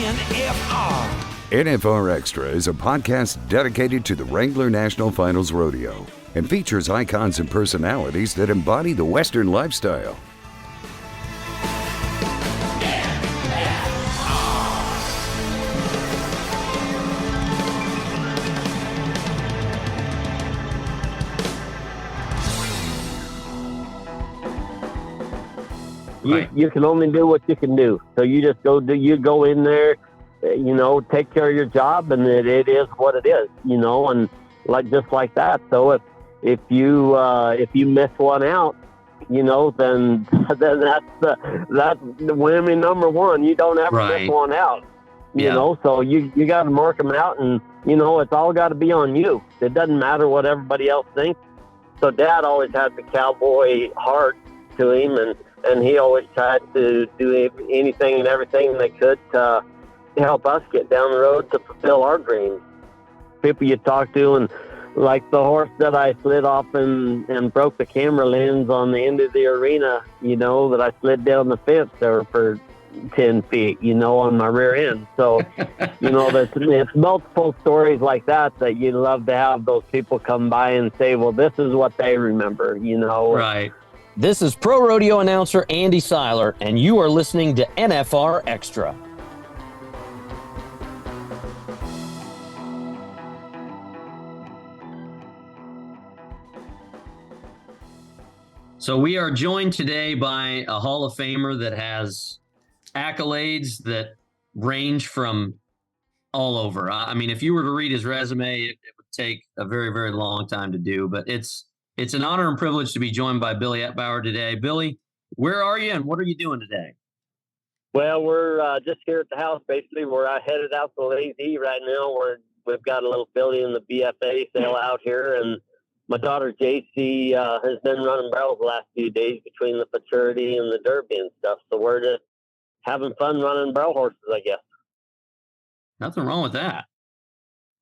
NFR. NFR Extra is a podcast dedicated to the Wrangler National Finals Rodeo and features icons and personalities that embody the Western lifestyle. You can only do what you can do. So you just go in there, take care of your job, and it is what it is, and just like that. So if you miss one out, then that's the whammy number one. You don't ever miss one out, so you got to mark them out, and it's all got to be on you. It doesn't matter what everybody else thinks. So Dad always had the cowboy heart to him, and he always tried to do anything and everything they could to help us get down the road to fulfill our dreams. People you talk to, and like the horse that I slid off and broke the camera lens on the end of the arena, that I slid down the fence there for 10 feet, on my rear end. So, it's multiple stories like that you love to have those people come by and say, well, this is what they remember, Right. This is pro rodeo announcer Andy Seiler, and you are listening to NFR Extra. So we are joined today by a Hall of Famer that has accolades that range from all over. I mean, if you were to read his resume, it would take a very, very long time to do, but it's an honor and privilege to be joined by Billy Etbauer today. Billy, where are you and what are you doing today? Well, we're just here at the house, basically. We're headed out to Lazy right now. We've got a little filly in the BFA sale out here, and my daughter JC has been running barrels the last few days between the Futurity and the Derby and stuff. So we're just having fun running barrel horses, I guess. Nothing wrong with that.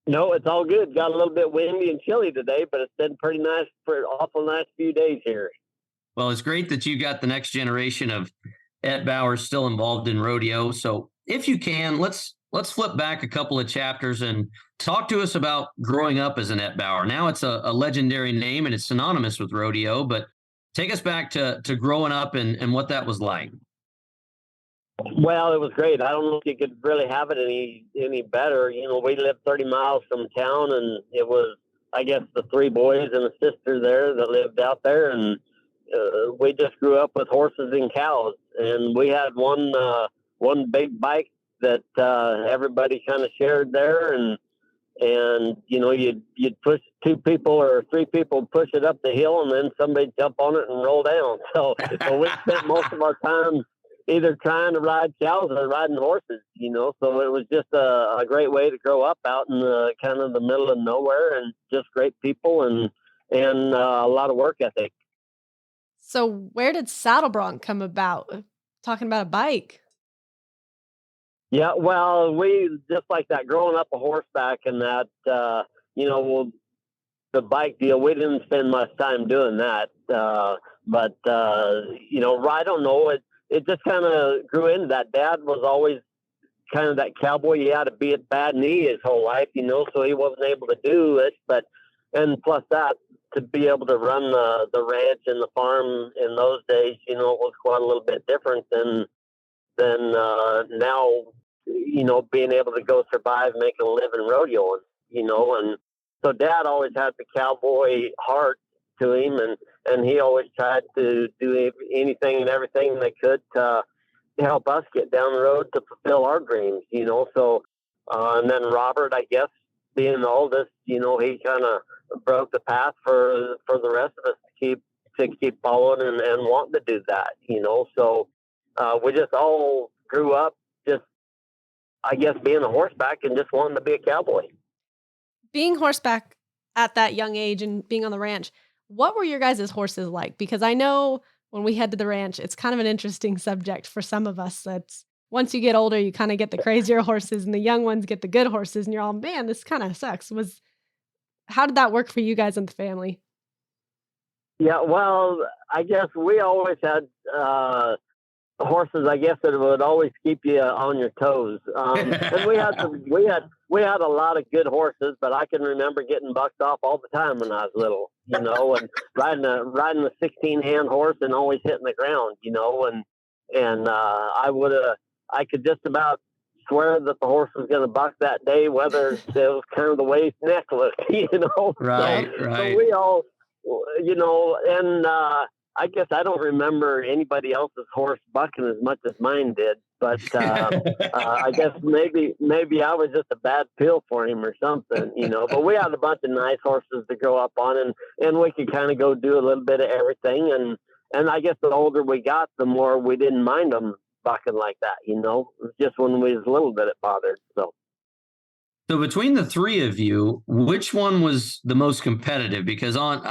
No, it's all good. Got a little bit windy and chilly today, but it's been pretty nice for an awful nice few days here. Well, it's great that you got the next generation of Etbauer still involved in rodeo. So if you can, let's flip back a couple of chapters and talk to us about growing up as an Etbauer. Now it's a legendary name and it's synonymous with rodeo, but take us back to growing up and what that was like. Well, it was great. I don't know if you could really have it any better. We lived 30 miles from town, and it was, I guess, the three boys and a sister there that lived out there, and we just grew up with horses and cows. And we had one big bike that everybody kind of shared there, and you'd push two people or three people push it up the hill, and then somebody jump on it and roll down. So we spent most of our time either trying to ride cows or riding horses, so it was just a great way to grow up out in the kind of the middle of nowhere, and just great people and a lot of work ethic. So where did Saddle Bronc come about? Talking about a bike. Yeah, well, we just like that growing up a horseback and that, the bike deal, we didn't spend much time doing that. But I don't know. It just kind of grew into that. Dad was always kind of that cowboy. He had a bad knee his whole life, so he wasn't able to do it. And plus that, to be able to run the ranch and the farm in those days, it was quite a little bit different than now, being able to go survive, making a living rodeoing, and so Dad always had the cowboy heart to him, and he always tried to do anything and everything they could to help us get down the road to fulfill our dreams, so and then Robert, I guess, being the oldest, he kind of broke the path for the rest of us to keep following and wanting to do that, so we just all grew up just, I guess, being a horseback and just wanting to be a cowboy. Being horseback at that young age and being on the ranch, what were your guys' horses like? Because I know when we head to the ranch, it's kind of an interesting subject for some of us. That's once you get older, you kind of get the crazier horses and the young ones get the good horses and you're all, man, this kind of sucks. How did that work for you guys and the family? Yeah, well, I guess we always had horses, I guess, that would always keep you on your toes. And we had a lot of good horses, but I can remember getting bucked off all the time when I was little, and riding a 16-hand horse and always hitting the ground, and I could just about swear that the horse was going to buck that day, whether it was kind of the way his neck looked, Right, So right. we all, and I guess I don't remember anybody else's horse bucking as much as mine did, but I guess maybe I was just a bad pill for him or something, But we had a bunch of nice horses to grow up on, and we could kind of go do a little bit of everything. And I guess the older we got, the more we didn't mind them bucking like that, It was just when we was little that it bothered. So between the three of you, which one was the most competitive? Because on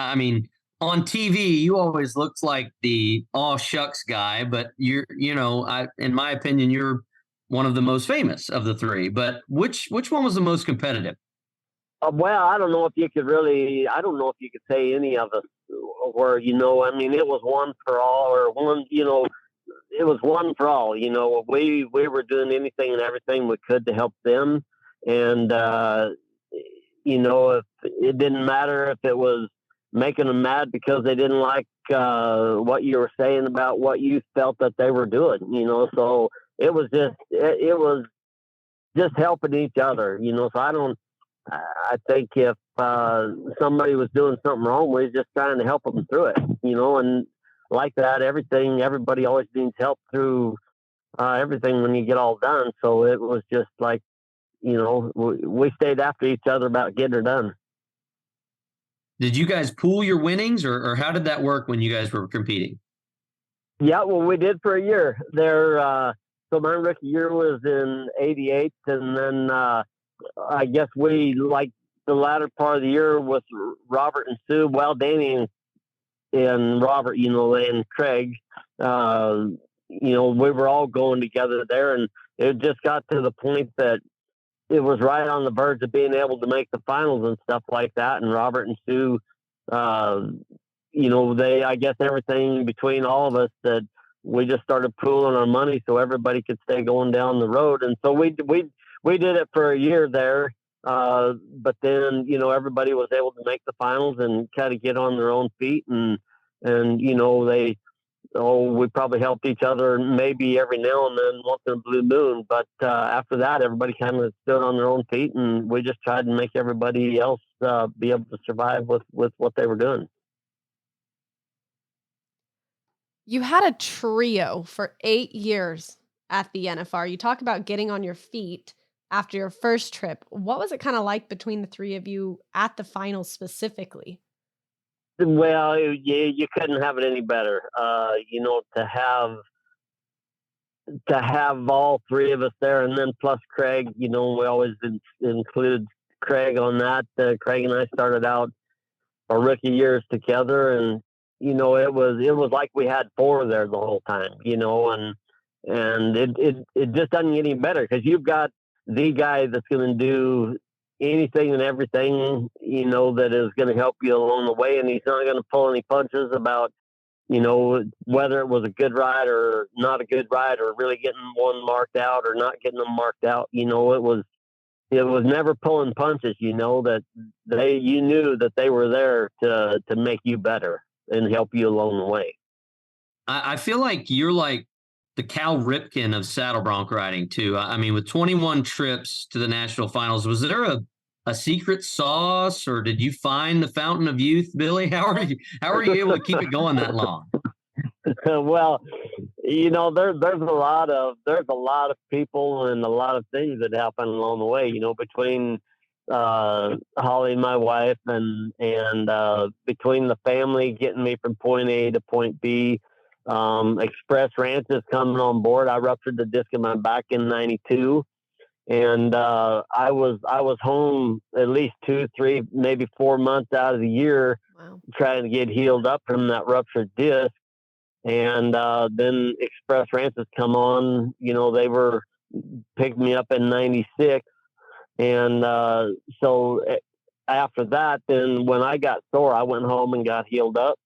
TV, you always looked like the aw shucks guy, but in my opinion, you're one of the most famous of the three. But which one was the most competitive? Well, I don't know if you could say any of us were, it was one for all, or one, it was one for all, we were doing anything and everything we could to help them. And, if it didn't matter if it was making them mad because they didn't like what you were saying about what you felt that they were doing, so it was just helping each other, so I think if somebody was doing something wrong, we was just trying to help them through it, and like that, everybody always needs help through everything when you get all done. So it was just like, we stayed after each other about getting her done. Did you guys pool your winnings, or how did that work when you guys were competing? Yeah, well, we did for a year there. So my rookie year was in '88, and then I guess we, like the latter part of the year with Robert and Sue, well, Danny and Robert, and Craig, we were all going together there, and it just got to the point that it was right on the verge of being able to make the finals and stuff like that. And Robert and Sue, I guess everything between all of us, that we just started pooling our money so everybody could stay going down the road. And so we did it for a year there. But then, everybody was able to make the finals and kind of get on their own feet. And we probably helped each other maybe every now and then, once in a blue moon. But after that, everybody kind of stood on their own feet, and we just tried to make everybody else be able to survive with what they were doing. You had a trio for 8 years at the NFR. You talk about getting on your feet after your first trip. What was it kind of like between the three of you at the finals specifically? Well, you couldn't have it any better. To have all three of us there, and then plus Craig. We always included Craig on that. Craig and I started out our rookie years together, and it was like we had four there the whole time. And it just doesn't get any better, because you've got the guy that's going to do anything and everything, that is going to help you along the way. And he's not going to pull any punches about, whether it was a good ride or not a good ride, or really getting one marked out or not getting them marked out. It was never pulling punches, that you knew that they were there to make you better and help you along the way. I feel like you're like the Cal Ripken of saddle bronc riding too. With 21 trips to the national finals, was there a secret sauce, or did you find the fountain of youth, Billy? How are you able to keep it going that long? Well, there's a lot of people and a lot of things that happen along the way, between Holly, my wife, and between the family getting me from point A to point B, Express Ranches coming on board. I ruptured the disc in my back in '92. And I was home at least 2, 3, maybe 4 months out of the year. Wow. Trying to get healed up from that ruptured disc. And then Express Ranches come on. They were picked me up in '96. And so after that, then when I got sore, I went home and got healed up.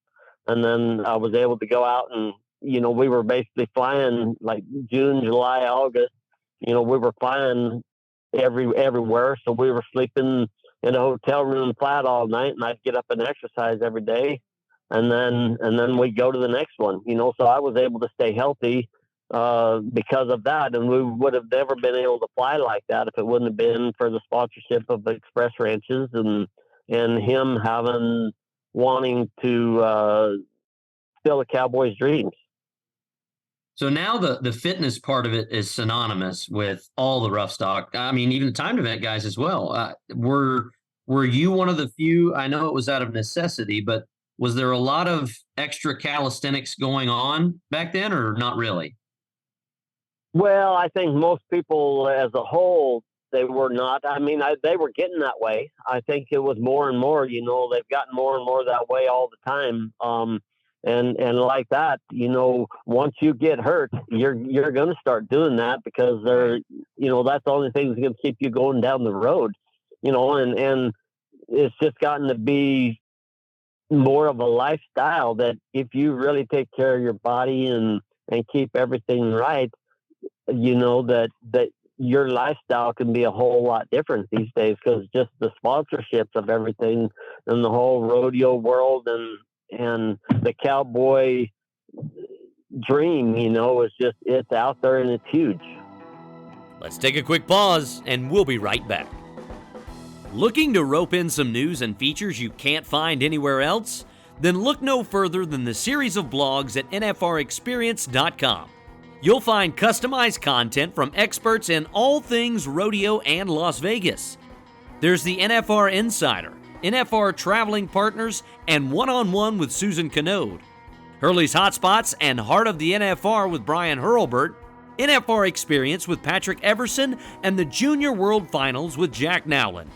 And then I was able to go out and, we were basically flying like June, July, August. We were flying everywhere. So we were sleeping in a hotel room flat all night, and I'd get up and exercise every day. And then we'd go to the next one, so I was able to stay healthy because of that. And we would have never been able to fly like that if it wouldn't have been for the sponsorship of the Express Ranches and him wanting to fill the Cowboys' dreams. So now the fitness part of it is synonymous with all the rough stock. I mean, even the timed event guys as well. Were you one of the few? I know it was out of necessity, but was there a lot of extra calisthenics going on back then, or not really? Well, I think most people as a whole, they were not. I mean, they were getting that way. I think it was more and more, they've gotten more and more that way all the time. And like that, once you get hurt, you're going to start doing that because that's the only thing that's going to keep you going down the road, and it's just gotten to be more of a lifestyle that if you really take care of your body and keep everything right, that your lifestyle can be a whole lot different these days because just the sponsorships of everything and the whole rodeo world and the cowboy dream, it's out there and it's huge. Let's take a quick pause and we'll be right back. Looking to rope in some news and features you can't find anywhere else? Then look no further than the series of blogs at NFRExperience.com. You'll find customized content from experts in all things rodeo and Las Vegas. There's the NFR Insider, NFR Traveling Partners, and One-on-One with Susan Canode. Hurley's Hotspots and Heart of the NFR with Brian Hurlbert, NFR Experience with Patrick Everson, and the Junior World Finals with Jack Nowlin.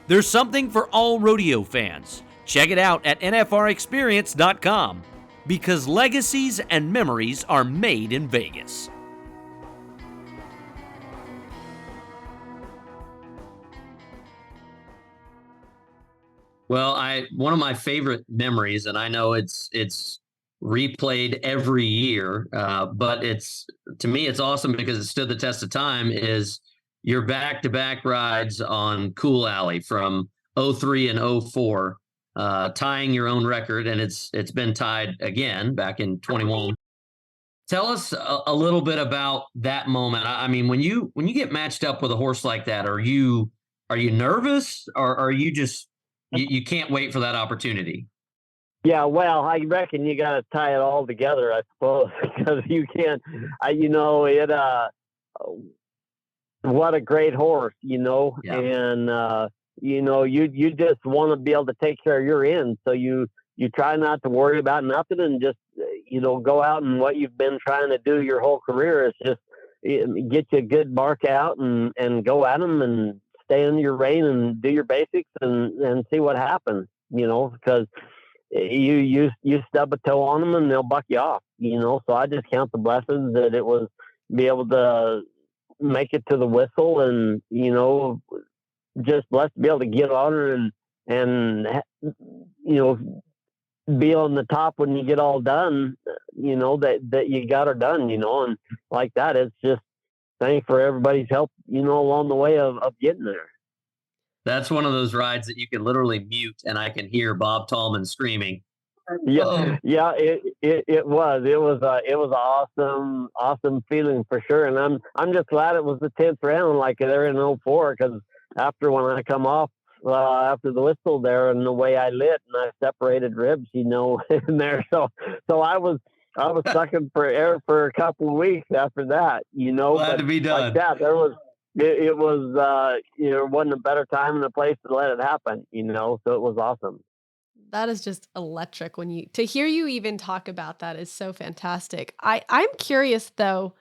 There's something for all rodeo fans. Check it out at NFRExperience.com because legacies and memories are made in Vegas. Well, one of my favorite memories, and I know it's replayed every year, but to me it's awesome because it stood the test of time, is your back-to-back rides on Cool Alley from 03 and 04, tying your own record, and it's been tied again back in 21. Tell us a little bit about that moment. I mean, when you get matched up with a horse like that, are you nervous, or are you just you can't wait for that opportunity? Yeah, well, I reckon you got to tie it all together, I suppose, because you can't. What a great horse, Yeah. and you just want to be able to take care of your end, so you try not to worry about nothing and just go out, and what you've been trying to do your whole career is just get you a good mark out and go at them and stay in your rein and do your basics and see what happens, because you stub a toe on them and they'll buck you off, so I just count the blessings that it was be able to make it to the whistle and, just blessed to be able to get on her and be on the top when you get all done, that you got her done, and like that, it's just thanks for everybody's help, along the way of getting there. That's one of those rides that you can literally mute and I can hear Bob Tallman screaming. Yeah, it was an awesome feeling for sure. And I'm just glad it was the 10th round, like they're in 04, because after when I come off, after the whistle there and the way I lit and I separated ribs, in there. So I was sucking for air for a couple of weeks after that, Glad to be done. Like that, it wasn't a better time and a place to let it happen, so it was awesome. That is just electric to hear you even talk about that is so fantastic. I'm curious though,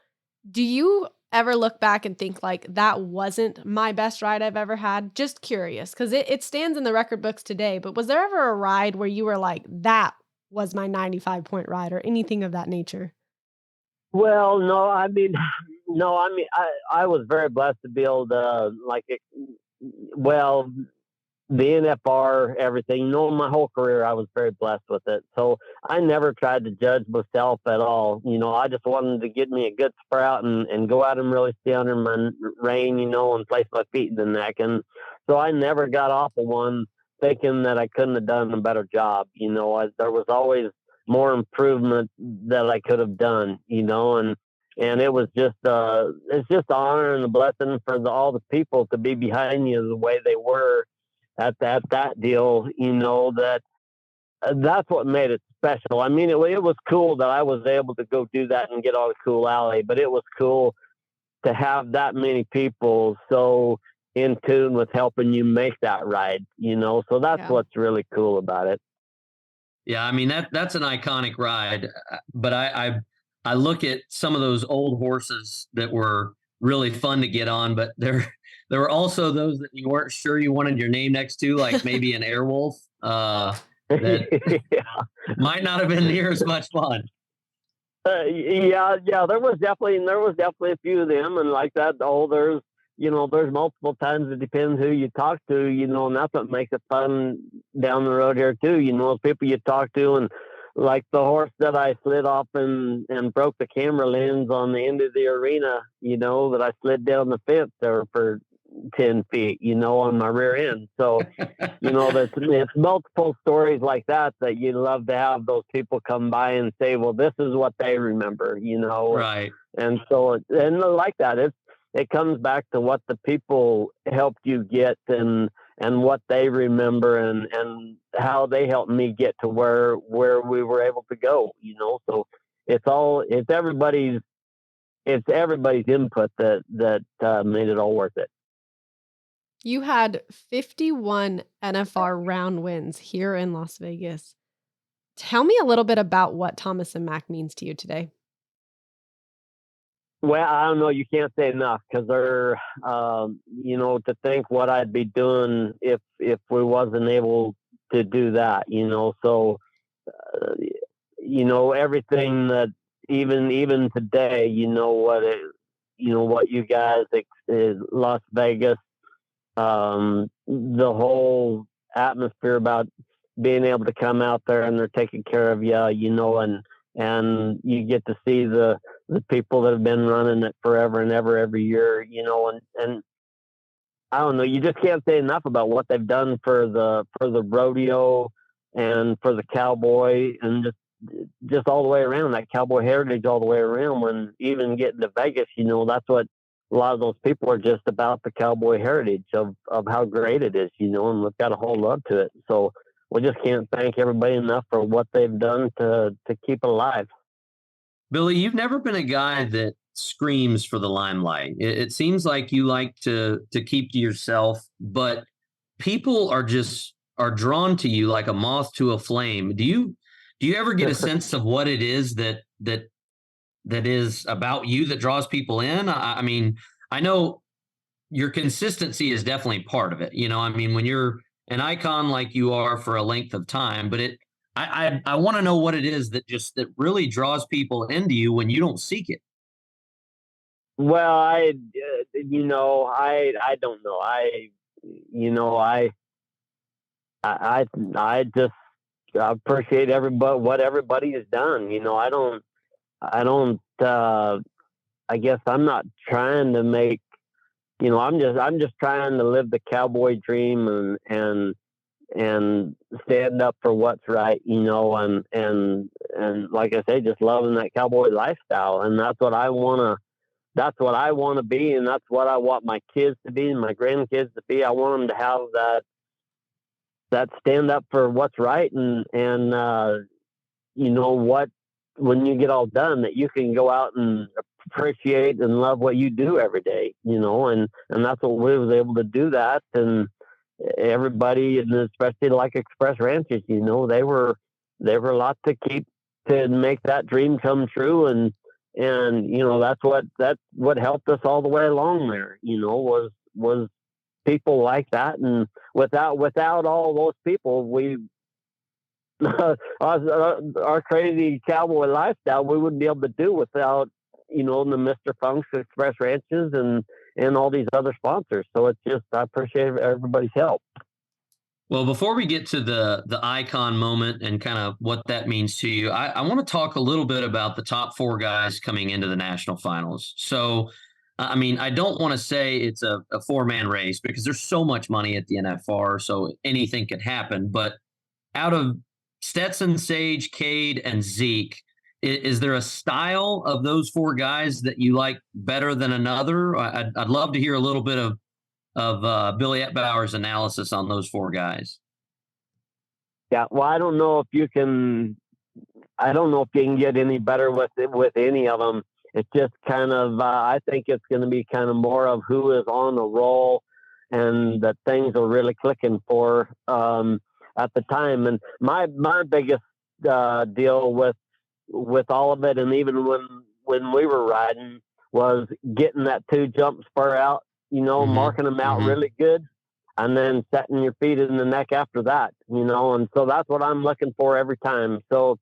do you ever look back and think like that wasn't my best ride I've ever had? Just curious, because it stands in the record books today, but was there ever a ride where you were like, that was my 95-point ride or anything of that nature? Well, no, I mean, I was very blessed to be able to NFR, everything. My whole career I was very blessed with it. So I never tried to judge myself at all. I just wanted to get me a good sprout and go out and really stay under my rein, and place my feet in the neck. And so I never got off of one thinking that I couldn't have done a better job. There was always more improvement that I could have done, and it was just it's just an honor and a blessing for all the people to be behind you the way they were at that deal, that's what made it special. I mean, it was cool that I was able to go do that and get on a cool alley, but it was cool to have that many people so in tune with helping you make that ride, so that's what's really cool about it. Yeah, I mean that's an iconic ride, but I look at some of those old horses that were really fun to get on, but there were also those that you weren't sure you wanted your name next to, like maybe an Airwolf, that might not have been near as much fun. Yeah, there was definitely a few of them, and like that. There's multiple times. It depends who you talk to, and that's what makes it fun down the road here too. People you talk to, and like the horse that I slid off and broke the camera lens on the end of the arena, that I slid down the fence there for 10 feet, on my rear end. So, it's multiple stories like that you love to have those people come by and say, well, this is what they remember, Right. And so, and like that, it comes back to what the people helped you get and what they remember and how they helped me get to where we were able to go, so it's everybody's input that made it all worth it. You had 51 NFR round wins here in Las Vegas. Tell me a little bit about what Thomas and Mack means to you today. Well, I don't know. You can't say enough because they're, to think what I'd be doing if we wasn't able to do that, So, everything that even today, what you guys, Las Vegas, the whole atmosphere about being able to come out there and they're taking care of you, and you get to see the people that have been running it forever and ever, every year, and I don't know, you just can't say enough about what they've done for the rodeo and for the cowboy and just all the way around, that cowboy heritage all the way around. When even getting to Vegas, that's what a lot of those people are just about, the cowboy heritage of how great it is, and we've got a whole love to it. So we just can't thank everybody enough for what they've done to keep it alive. Billy, you've never been a guy that screams for the limelight. It seems like you like to keep to yourself, but people are drawn to you like a moth to a flame. Do you ever get a sense of what it is that is about you that draws people in? I mean, I know your consistency is definitely part of it. I mean, when you're an icon like you are for a length of time, but I want to know what it is that really draws people into you when you don't seek it. Well, I don't know. I just appreciate what everybody has done. I guess I'm not trying to make, I'm just trying to live the cowboy dream and stand up for what's right, and like I say, just loving that cowboy lifestyle. And that's what I want to be. And that's what I want my kids to be and my grandkids to be. I want them to have that stand up for what's right. And what, when you get all done, that you can go out and appreciate and love what you do every day, and that's what we was able to do that. And everybody, and especially like Express Ranches, they were a lot to keep to make that dream come true. And that's what helped us all the way along there, was people like that. And without all those people, we our crazy cowboy lifestyle, we wouldn't be able to do without, the Mr. Funk's, Express Ranches, and all these other sponsors. So it's just, I appreciate everybody's help. Well, before we get to the icon moment and kind of what that means to you, I want to talk a little bit about the top four guys coming into the national finals. So, I mean, I don't want to say it's a four-man race because there's so much money at the NFR, so anything could happen. But out of Stetson, Sage, Cade, and Zeke, is there a style of those four guys that you like better than another? I'd love to hear a little bit of Billy Etbauer's analysis on those four guys. Yeah, well, I don't know if you can get any better with any of them. It's just kind of, I think it's going to be kind of more of who is on a roll and that things are really clicking for at the time. And my biggest deal with all of it, and even when we were riding, was getting that 2-jump spur out, marking them out really good, and then setting your feet in the neck after that, and so that's what I'm looking for every time. So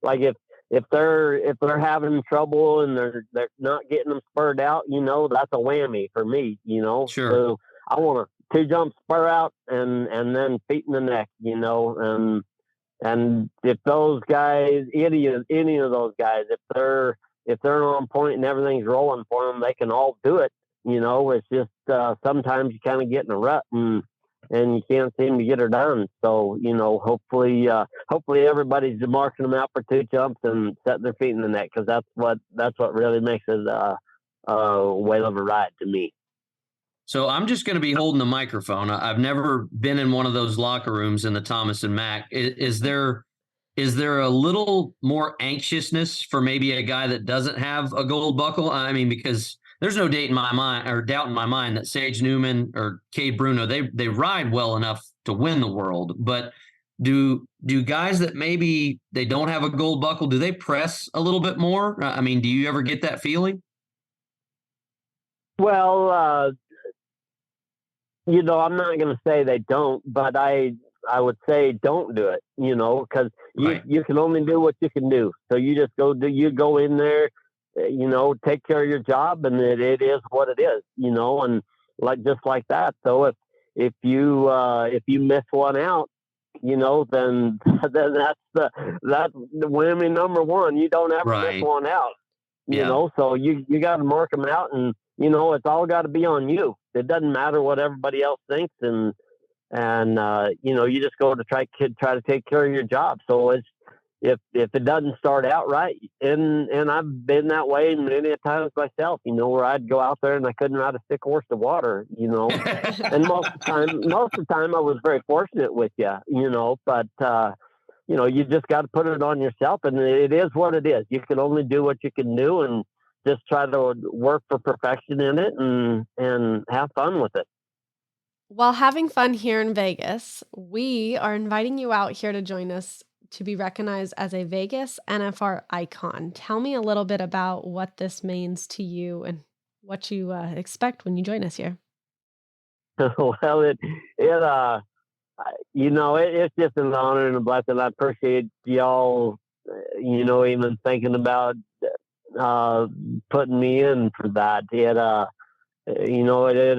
like if they're having trouble and they're not getting them spurred out, that's a whammy for me, Sure. So I want a 2-jump spur out and then feet in the neck, and if those guys, any of those guys, if they're on point and everything's rolling for them, they can all do it. It's just sometimes you kind of get in a rut and you can't seem to get her done. So hopefully everybody's marking them out for 2 jumps and setting their feet in the neck, because that's what really makes it a whale of a ride to me. So I'm just going to be holding the microphone. I've never been in one of those locker rooms in the Thomas and Mack. Is there a little more anxiousness for maybe a guy that doesn't have a gold buckle? I mean, because there's no doubt in my mind that Sage Newman or Cade Bruno, they ride well enough to win the world. But do guys that maybe they don't have a gold buckle, do they press a little bit more? I mean, do you ever get that feeling? Well, I'm not going to say they don't, but I would say don't do it, because you can only do what you can do. So you just go in there, take care of your job, and it is what it is, and just like that. So if you miss one out, then that's the whammy number one. You don't ever miss one out, so you got to mark them out, and it's all got to be on you. It doesn't matter what everybody else thinks, and you just go to try to take care of your job. So if it doesn't start out right, and I've been that way many times myself, where I'd go out there and I couldn't ride a sick horse to water, and most of the time I was very fortunate with you, but you just got to put it on yourself, and it is what it is. You can only do what you can do, and just try to work for perfection in it and have fun with it. While having fun here in Vegas, we are inviting you out here to join us to be recognized as a Vegas NFR icon. Tell me a little bit about what this means to you and what you expect when you join us here. Well, it's just an honor and a blessing. I appreciate y'all, even thinking about putting me in for that. It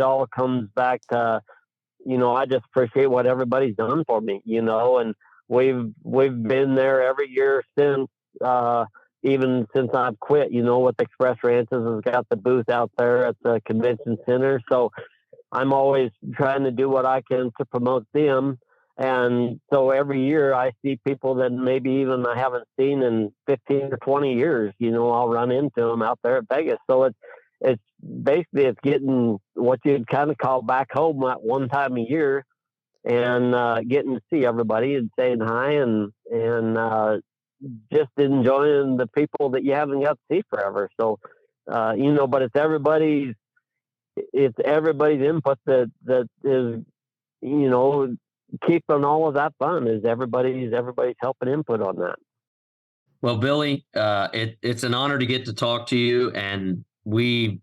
all comes back to, I just appreciate what everybody's done for me, and we've been there every year since, even since I've quit, with Express Ranches has got the booth out there at the convention center. So I'm always trying to do what I can to promote them. And so every year I see people that maybe even I haven't seen in 15 or 20 years, I'll run into them out there at Vegas. So it's basically, it's getting what you'd kind of call back home at one time a year, and getting to see everybody and saying hi and just enjoying the people that you haven't got to see forever. So, but it's everybody's input that is, keeping all of that fun. Is everybody's helping input on that. Well, Billy, it's an honor to get to talk to you, and we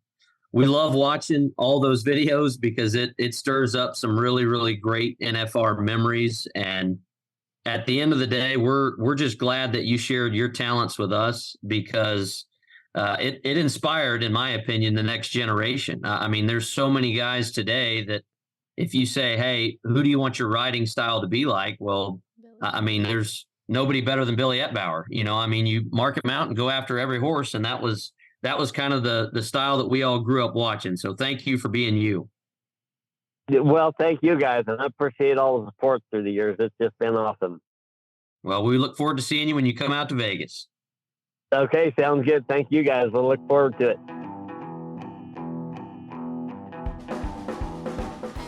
love watching all those videos because it stirs up some really, really great NFR memories. And at the end of the day, we're just glad that you shared your talents with us, because it inspired, in my opinion, the next generation. I mean, there's so many guys today that if you say, hey, who do you want your riding style to be like? Well, I mean, there's nobody better than Billy Etbauer. I mean, you mark him out and go after every horse. And that was kind of the style that we all grew up watching. So thank you for being you. Well, thank you guys. And I appreciate all the support through the years. It's just been awesome. Well, we look forward to seeing you when you come out to Vegas. Okay, sounds good. Thank you guys. We'll look forward to it.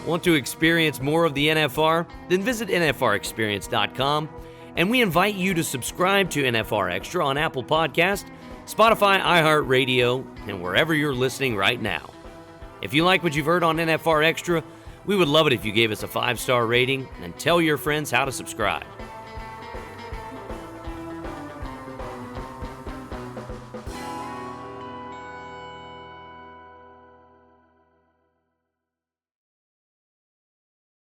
Want to experience more of the NFR? Then visit NFRexperience.com, and we invite you to subscribe to NFR Extra on Apple Podcast, Spotify, iHeartRadio, and wherever you're listening right now. If you like what you've heard on NFR Extra, we would love it if you gave us a 5-star rating and tell your friends how to subscribe.